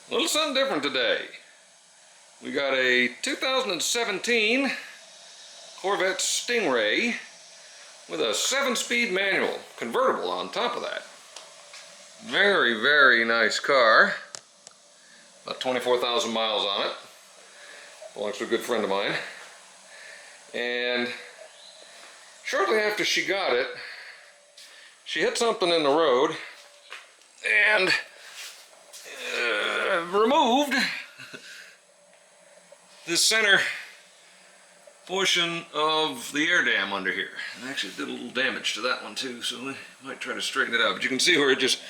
A little something different today. We got a 2017 Corvette Stingray with a 7-speed manual, convertible on top of that. Very, very nice car. About 24,000 miles on it. Belongs to a good friend of mine. And shortly after she got it, she hit something in the road and removed the center portion of the air dam under here. And actually did a little damage to that one too, so we might try to straighten it out. But you can see where it just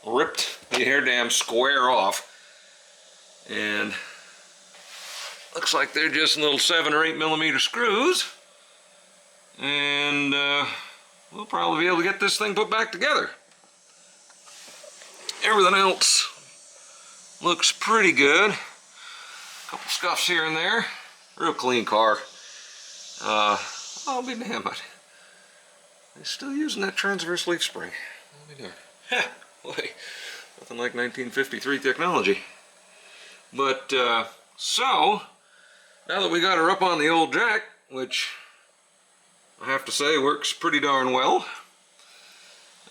ripped the air dam square off. And looks like they're just little 7 or 8 millimeter screws. And we'll probably be able to get this thing put back together. Everything else looks pretty good. A couple scuffs here and there. Real clean car. I'll be damned. They're still using that transverse leaf spring. What are we doing? Ha! Boy, nothing like 1953 technology. But, so, now that we got her up on the old jack, which I have to say works pretty darn well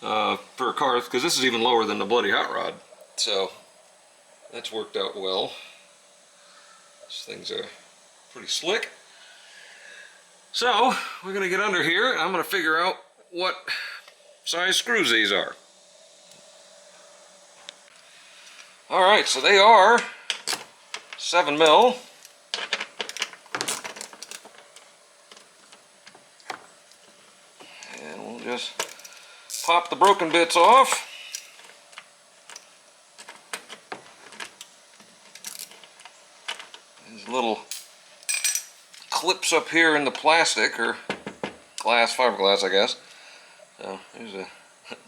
for a car, because this is even lower than the bloody hot rod. So, that's worked out well. These things are pretty slick. So, we're going to get under here, and I'm going to figure out what size screws these are. Alright, so they are 7 mil. And we'll just pop the broken bits off. There's little clips up here in the plastic, or glass, fiberglass, I guess. So there's a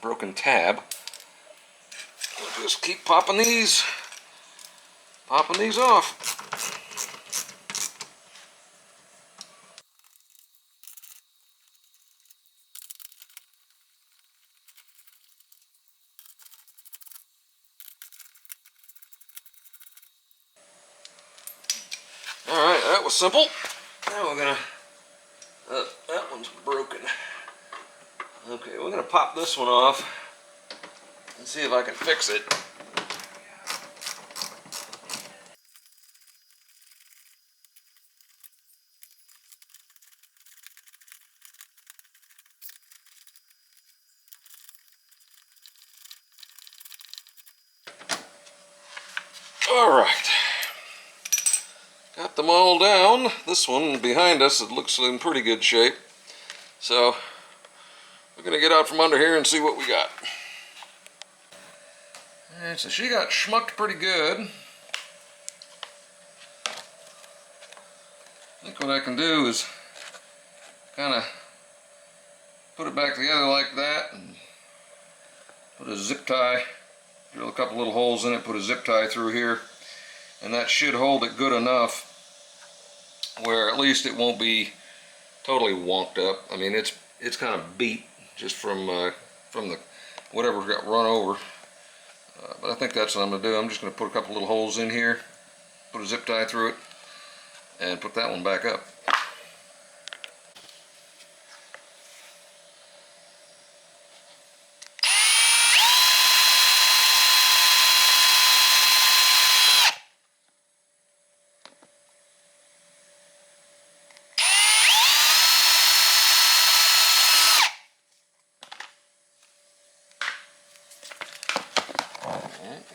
broken tab. We'll just keep popping these off. Alright, that was simple. Now we're gonna, that one's broken. Okay, we're gonna pop this one off and see if I can fix it. Alright, got them all down. This one behind us, it looks in pretty good shape. So, we're going to get out from under here and see what we got. Alright, so she got schmucked pretty good. I think what I can do is kind of put it back together like that and put a zip tie. Drill a couple little holes in it, put a zip tie through here, and that should hold it good enough where at least it won't be totally wonked up. I mean, it's kind of beat just from the whatever got run over. But I think that's what I'm going to do. I'm just going to put a couple little holes in here, put a zip tie through it, and put that one back up.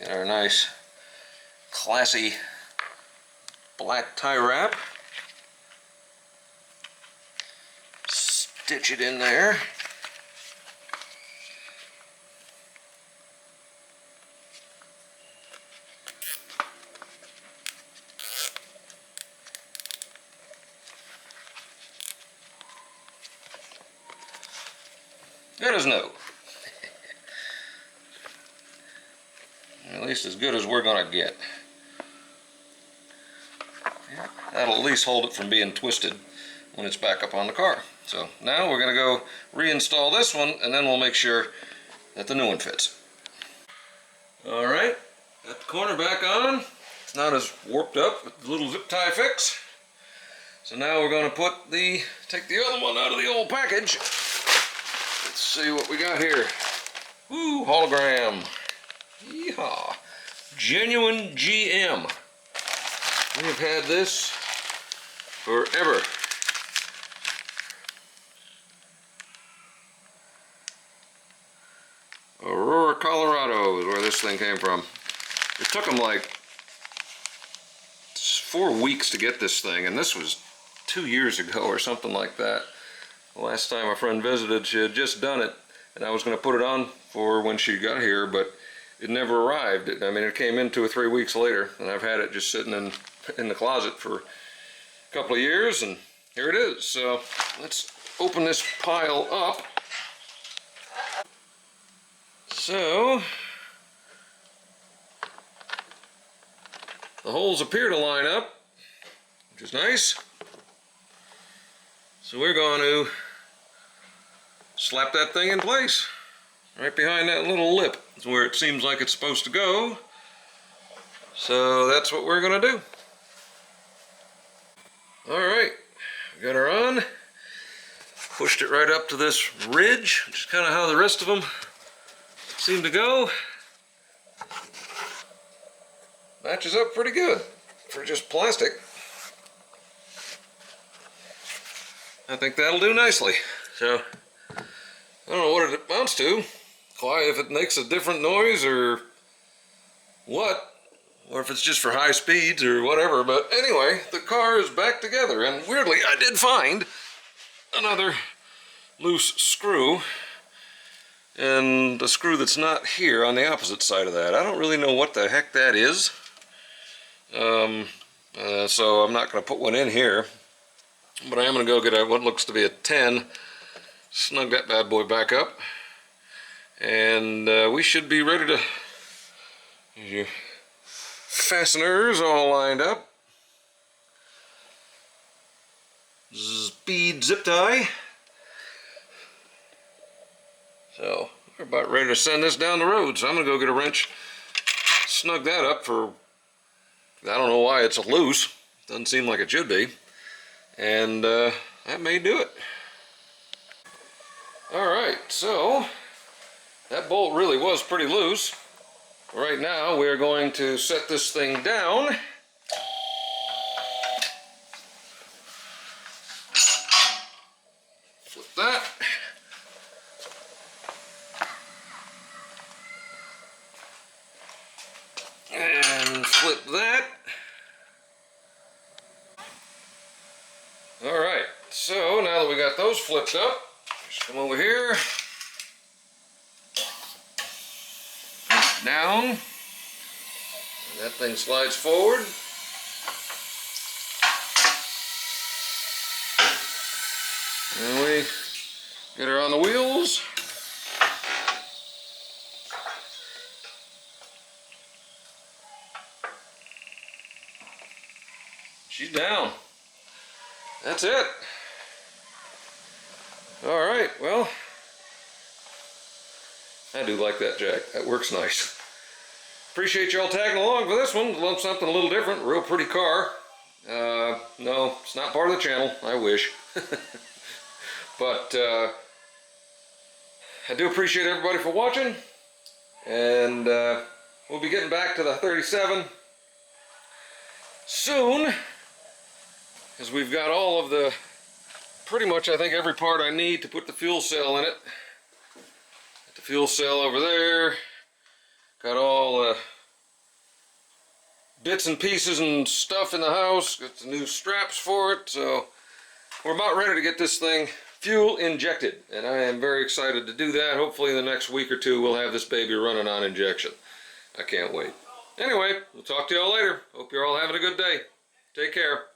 Get our nice, classy black tie wrap. Stitch it in there. Good as new. At least as good as we're gonna get. That'll at least hold it from being twisted when it's back up on the car. So now we're gonna go reinstall this one, and then we'll make sure that the new one fits. Alright, Got the corner back on. It's not as warped up with the little zip tie fix. So now we're going to take the other one out of the old package. Let's see what we got here. Woo, hologram. Yeehaw. Genuine GM. We have had this forever. Aurora, Colorado is where this thing came from. It took them like 4 weeks to get this thing, and this was 2 years ago or something like that. The last time a friend visited, she had just done it, and I was going to put it on for when she got here, but it never arrived. I mean, it came in 2 or 3 weeks later, and I've had it just sitting in the closet for a couple of years, and here it is. So let's open this pile up. So the holes appear to line up, which is nice. So we're going to slap that thing in place. Right behind that little lip is where it seems like it's supposed to go. So that's what we're going to do. Alright, we got her on. Pushed it right up to this ridge, which is kind of how the rest of them seem to go. Matches up pretty good for just plastic. I think that'll do nicely. So, I don't know what it amounts to. Why, if it makes a different noise or what, or if it's just for high speeds or whatever. But anyway, the car is back together, and weirdly I did find another loose screw, and the screw that's not here on the opposite side of that. I don't really know what the heck that is, so I'm not going to put one in here, but I am going to go get what looks to be a 10, snug that bad boy back up, and we should be ready to. Here's your fasteners all lined up. Speed zip tie. So we're about ready to send this down the road. So I'm gonna go get a wrench, snug that up for, I don't know why it's loose. Doesn't seem like it should be. And that may do it. Alright, so that bolt really was pretty loose. Right now we're going to set this thing down. Flip that. And flip that. Alright, so now that we got those flipped up, just come over here. Down, and that thing slides forward. And we get her on the wheels. She's down. That's it. All right, well, I do like that jack. That works nice. Appreciate y'all tagging along for this one. Love something a little different. Real pretty car. No, it's not part of the channel. I wish. But I do appreciate everybody for watching. And we'll be getting back to the 37 soon, because we've got all of the, pretty much I think every part I need to put the fuel cell in it. The fuel cell over there, got all the bits and pieces and stuff in the house, got the new straps for it, so we're about ready to get this thing fuel injected, and I am very excited to do that. Hopefully in the next week or two we'll have this baby running on injection. I can't wait. Anyway, we'll talk to y'all later. Hope you're all having a good day. Take care.